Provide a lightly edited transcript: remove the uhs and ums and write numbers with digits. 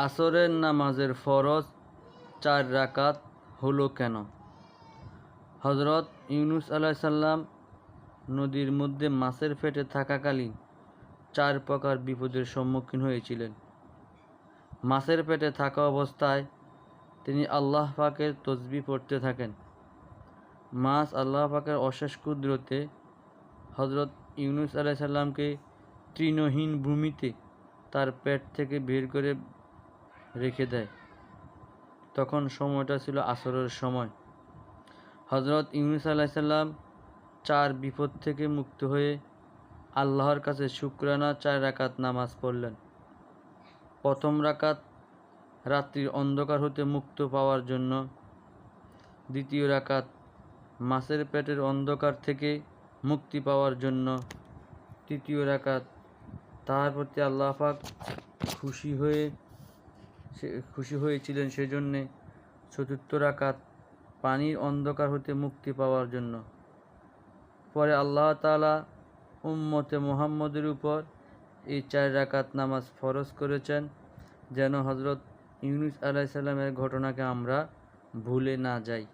আসরের নামাজের ফরজ 4 রাকাত হলো কেন? হযরত ইউনূস আলাইহিস সালাম নদীর মধ্যে মাছের পেটে থাকাকালীন 4 প্রকার বিপদের সম্মুখীন হয়েছিলেন। মাছের পেটে থাকা অবস্থায় তিনি আল্লাহ পাকের তাসবিহ পড়তে থাকেন। মাছ আল্লাহ পাকের অশেষ কুদরতে হযরত ইউনূস আলাইহিস সালামকে তৃণহীন ভূমিতে তার পেট থেকে বের করে রেখে দেয়। তখন সময়টা ছিল আসরের সময়। হযরত ইউনূস আলাইহিস সালাম 4 বিপদ থেকে মুক্ত হয়ে আল্লাহর কাছে শুকরানা 4 রাকাত নামাজ পড়লেন। প্রথম রাকাত রাত্রির অন্ধকার হতে মুক্ত পাওয়ার জন্য, দ্বিতীয় রাকাত মাছের পেটের অন্ধকার থেকে মুক্তি পাওয়ার জন্য, তৃতীয় রাকাত তাহার প্রতি আল্লাহ পাক খুশি হয়েছিলেন সেজন্যে, চতুর্থ রাকাত পানির অন্ধকার হতে মুক্তি পাওয়ার জন্য। পরে আল্লাহ তাআলা উম্মতে মুহাম্মদের উপর এই 4 রাকাত নামাজ ফরজ করেছেন, যেন হযরত ইউনূস আলাইহিস সালামের ঘটনাকে আমরা ভুলে না যাই।